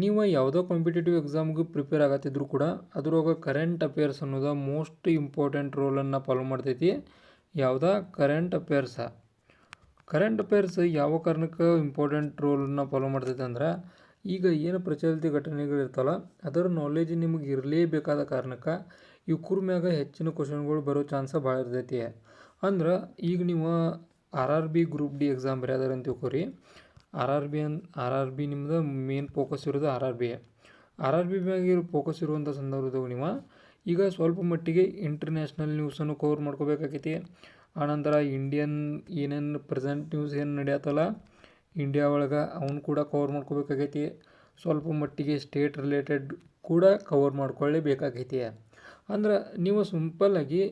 ನೀವು ಯಾವುದೋ ಕಾಂಪಿಟೇಟಿವ್ ಎಕ್ಸಾಮ್ಗೆ ಪ್ರಿಪೇರ್ ಆಗತ್ತಿದ್ರು ಕೂಡ ಅದ್ರೊಳಗೆ ಕರೆಂಟ್ ಅಫೇರ್ಸ್ ಅನ್ನೋದು ಮೋಸ್ಟ್ ಇಂಪಾರ್ಟೆಂಟ್ ರೋಲನ್ನು ಫಾಲೋ ಮಾಡ್ತೈತಿ. ಯಾವುದೋ ಕರೆಂಟ್ ಅಫೇರ್ಸ್ ಯಾವ ಕಾರಣಕ್ಕೆ ಇಂಪಾರ್ಟೆಂಟ್ ರೋಲನ್ನು ಫಾಲೋ ಮಾಡ್ತೈತೆ ಅಂದ್ರೆ, ಈಗ ಏನು ಪ್ರಚಲಿತ ಘಟನೆಗಳಿರ್ತಲ್ಲ ಅದರ ನಾಲೆಜ್ ನಿಮಗೆ ಇರಲೇಬೇಕಾದ ಕಾರಣಕ್ಕೆ ಇವ್ರ ಮ್ಯಾಗ ಹೆಚ್ಚಿನ ಕ್ವಶನ್ಗಳು ಬರೋ ಚಾನ್ಸ ಭಾಳ ಇರ್ತೈತಿ. ಅಂದ್ರೆ ಈಗ ನೀವು RRB ಗ್ರೂಪ್ ಡಿ ಎಕ್ಸಾಮ್ ಬರೆಯೋದಾರ ಅಂತ ತಿಳ್ಕೊರಿ. RRB ನಿಮ್ದು ಮೇನ್ ಫೋಕಸ್ ಇರೋದು RRB ಮ್ಯಾಗ ಫೋಕಸ್ ಇರುವಂಥ ಸಂದರ್ಭದಾಗ ನೀವು ಈಗ ಸ್ವಲ್ಪ ಮಟ್ಟಿಗೆ ಇಂಟರ್ನ್ಯಾಷನಲ್ ನ್ಯೂಸನ್ನು ಕವರ್ ಮಾಡ್ಕೋಬೇಕಾಗೈತಿ. ಆನಂತರ ಇಂಡಿಯನ್ ಏನೇನು ಪ್ರೆಸೆಂಟ್ ನ್ಯೂಸ್ ಏನು ನಡೆಯತ್ತಲ್ಲ ಇಂಡಿಯಾ ಒಳಗೆ ಅವನು ಕೂಡ ಕವರ್ ಮಾಡ್ಕೋಬೇಕಾಗೈತಿ. ಸ್ವಲ್ಪ ಮಟ್ಟಿಗೆ ಸ್ಟೇಟ್ ರಿಲೇಟೆಡ್ ಕೂಡ ಕವರ್ ಮಾಡ್ಕೊಳ್ಳೇಬೇಕಾಗೈತಿ. ಅಂದ್ರೆ ನೀವು ಸಿಂಪಲ್ಲಾಗಿ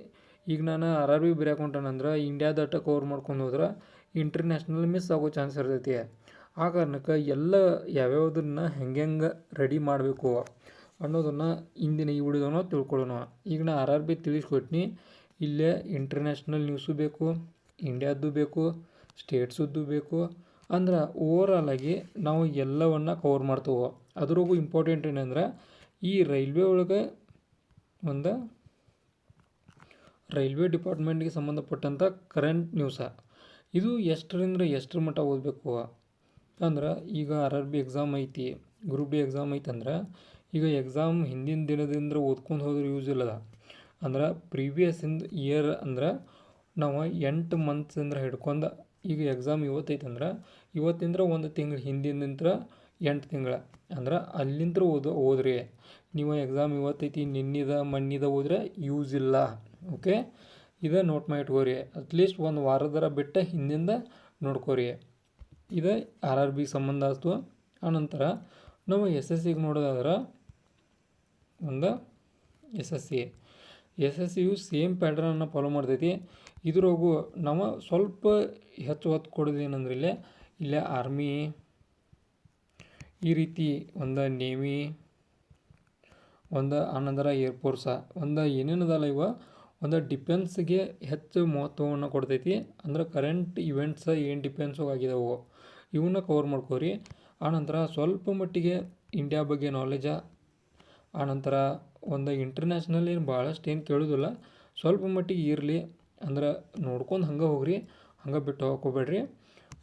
ಈಗ ನಾನು RRB ಬರೆಯೋಕೆ ಹೊಂಟಾನಂದ್ರೆ ಇಂಡಿಯಾದಟ್ಟ ಕವರ್ ಮಾಡ್ಕೊಂಡು ಹೋದ್ರೆ ಇಂಟರ್ನ್ಯಾಷನಲ್ ಮಿಸ್ ಆಗೋ ಚಾನ್ಸ್ ಇರ್ತೈತಿ. ಆ ಕಾರಣಕ್ಕೆ ಎಲ್ಲ ಯಾವ್ಯಾವುದನ್ನು ಹೆಂಗೆ ರೆಡಿ ಮಾಡಬೇಕು ಅನ್ನೋದನ್ನು ಇಂದಿನ ಈ ವಿಡಿಯೋದನ್ನು ತಿಳ್ಕೊಳ್ಳೋಣ. ಈಗ ನಾನು RRB ತಿಳಿಸ್ಕೊಟ್ನಿ. ಇಲ್ಲೇ ಇಂಟರ್ನ್ಯಾಷನಲ್ ನ್ಯೂಸು ಬೇಕು, ಇಂಡಿಯಾದ್ದು ಬೇಕು, ಸ್ಟೇಟ್ಸದ್ದು ಬೇಕು. ಅಂದ್ರೆ ಓವರಾಲಾಗಿ ನಾವು ಎಲ್ಲವನ್ನು ಕವರ್ ಮಾಡ್ತೇವೆ. ಅದ್ರಾಗೂ ಇಂಪಾರ್ಟೆಂಟ್ ಏನಂದ್ರೆ ಈ ರೈಲ್ವೆ ಒಳಗೆ ಒಂದು ರೈಲ್ವೆ ಡಿಪಾರ್ಟ್ಮೆಂಟ್ಗೆ ಸಂಬಂಧಪಟ್ಟಂಥ ಕರೆಂಟ್ ನ್ಯೂಸ ಇದು ಎಷ್ಟರಿಂದ ಎಷ್ಟರ ಮಟ್ಟ ಓದಬೇಕು ಅಂದ್ರೆ, ಈಗ RRB ಎಕ್ಸಾಮ್ ಐತಿ, ಗ್ರೂಪ್ ಡಿ ಎಕ್ಸಾಮ್ ಐತಂದ್ರೆ ಈಗ ಎಕ್ಸಾಮ್ ಹಿಂದಿನ ದಿನದಿಂದ ಓದ್ಕೊಂಡು ಹೋದ್ರೆ ಯೂಸ್ ಇಲ್ಲದ. ಅಂದ್ರೆ ಪ್ರೀವಿಯಸ್ ಇಯರ್ ಅಂದ್ರೆ ನಾವು 8 ಮಂತ್ಸಿಂದ ಹಿಡ್ಕೊಂಡು ಈಗ ಎಕ್ಸಾಮ್ ಇವತ್ತೈತಂದ್ರೆ ಇವತ್ತಿಂದ ಒಂದು ತಿಂಗಳು ಹಿಂದಿನಿಂದ 8 ತಿಂಗಳು ಅಂದ್ರೆ ಅಲ್ಲಿಂದ ಓದ್ರಿ. ನೀವು ಎಕ್ಸಾಮ್ ಇವತ್ತೈತಿ ನಿನ್ನಿದ ಮಣ್ಣಿದ ಓದ್ರೆ ಯೂಸ್ ಇಲ್ಲ. ಓಕೆ, ಇದೇ ನೋಟ್ ಮಾಡಿ ಇಟ್ಕೋರಿ. ಅಟ್ಲೀಸ್ಟ್ ಒಂದು ವಾರದರ ಬಿಟ್ಟು ಹಿಂದಿಂದ ನೋಡ್ಕೋರಿ. ಇದು RRB ಸಂಬಂಧ ಆಯ್ತು. ಆನಂತರ ನಾವು SSCಗೆ ನೋಡೋದಾದ್ರೆ ಒಂದು SSCಯು ಸೇಮ್ ಪ್ಯಾಟ್ರನನ್ನು ಫಾಲೋ ಮಾಡ್ತೈತಿ. ಇದ್ರಾಗೂ ನಾವು ಸ್ವಲ್ಪ ಹೆಚ್ಚು ಹೊತ್ತು ಕೊಡೋದು ಏನಂದ್ರೆ ಇಲ್ಲೇ ಆರ್ಮಿ, ಈ ರೀತಿ ಒಂದು ನೇವಿ, ಒಂದು ಆನಂತರ ಏರ್ಫೋರ್ಸ, ಒಂದು ಏನೇನದಲ್ಲ ಇವ ಒಂದು ಡಿಫೆನ್ಸ್ಗೆ ಹೆಚ್ಚು ಮಹತ್ವವನ್ನು ಕೊಡ್ತೈತಿ. ಅಂದ್ರೆ ಕರೆಂಟ್ ಇವೆಂಟ್ಸ್ ಏನು ಡಿಫೆನ್ಸು ಆಗಿದಾವೆ ಇವನ್ನ ಕವರ್ ಮಾಡ್ಕೋರಿ. ಆನಂತರ ಸ್ವಲ್ಪ ಮಟ್ಟಿಗೆ ಇಂಡಿಯಾ ಬಗ್ಗೆ ನಾಲೆಜ, ಆನಂತರ ಒಂದು ಇಂಟರ್ನ್ಯಾಷನಲ್ ಏನು ಭಾಳಷ್ಟು ಏನು ಕೇಳೋದಿಲ್ಲ, ಸ್ವಲ್ಪ ಮಟ್ಟಿಗೆ ಇರಲಿ. ಅಂದ್ರೆ ನೋಡ್ಕೊಂಡು ಹಂಗೆ ಹೋಗ್ರಿ, ಹಂಗೆ ಬಿಟ್ಟು ಹೋಗ್ಕೋಬೇಡ್ರಿ.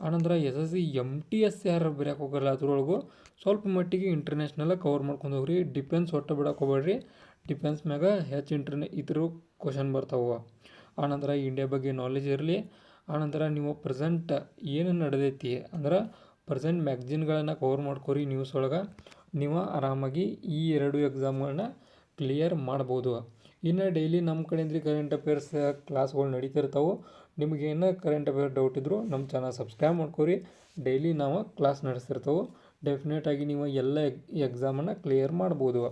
ಆನಂತರ SSC MTS ಯಾರು ಬರೆಯೋಕೆ ಹೋಗಲ್ಲ ಅದ್ರೊಳಗೂ ಸ್ವಲ್ಪ ಮಟ್ಟಿಗೆ ಇಂಟರ್ನ್ಯಾಷನಲ್ಲ ಕವರ್ ಮಾಡ್ಕೊಂಡು ಹೋಗ್ರಿ. ಡಿಫೆನ್ಸ್ ಒಟ್ಟು ಬಿಡೋಕೆ ಹೋಗ್ಬೇಡ್ರಿ. ಡಿಫೆನ್ಸ್ ಮ್ಯಾಗ ಹೆಚ್ಚು ಇದ್ರ ಕ್ವಶನ್ ಬರ್ತಾವೆ. ಆನಂತರ ಇಂಡಿಯಾ ಬಗ್ಗೆ ನಾಲೆಜ್ ಇರಲಿ. ಆನಂತರ ನೀವು ಪ್ರೆಸೆಂಟ್ ಏನು ನಡೆದೈತಿ ಅಂದ್ರೆ ಪ್ರೆಸೆಂಟ್ ಮ್ಯಾಗ್ಝಿನ್ಗಳನ್ನು ಕವರ್ ಮಾಡ್ಕೋರಿ. ನ್ಯೂಸ್ ಒಳಗೆ ನೀವು ಆರಾಮಾಗಿ ಈ 2 ಎಕ್ಸಾಮ್ಗಳನ್ನ ಕ್ಲಿಯರ್ ಮಾಡ್ಬೋದು. ಇನ್ನು ಡೈಲಿ ನಮ್ಮ ಕಡೆಯಿಂದ ಕರೆಂಟ್ ಅಫೇರ್ಸ್ ಕ್ಲಾಸ್ಗಳು ನಡೀತಿರ್ತಾವೆ. ನಿಮಗೇನು ಕರೆಂಟ್ ಅಫೇರ್ ಡೌಟ್ ಇದ್ದರೂ ನಮ್ಮ ಚಾನಲ್ ಸಬ್ಸ್ಕ್ರೈಬ್ ಮಾಡ್ಕೋರಿ. ಡೈಲಿ ನಾವು ಕ್ಲಾಸ್ ನಡೆಸ್ತಿರ್ತೇವೆ. ಡೆಫಿನೆಟಾಗಿ ನೀವು ಎಲ್ಲ ಎಕ್ಸಾಮನ್ನು ಕ್ಲಿಯರ್ ಮಾಡ್ಬೋದು.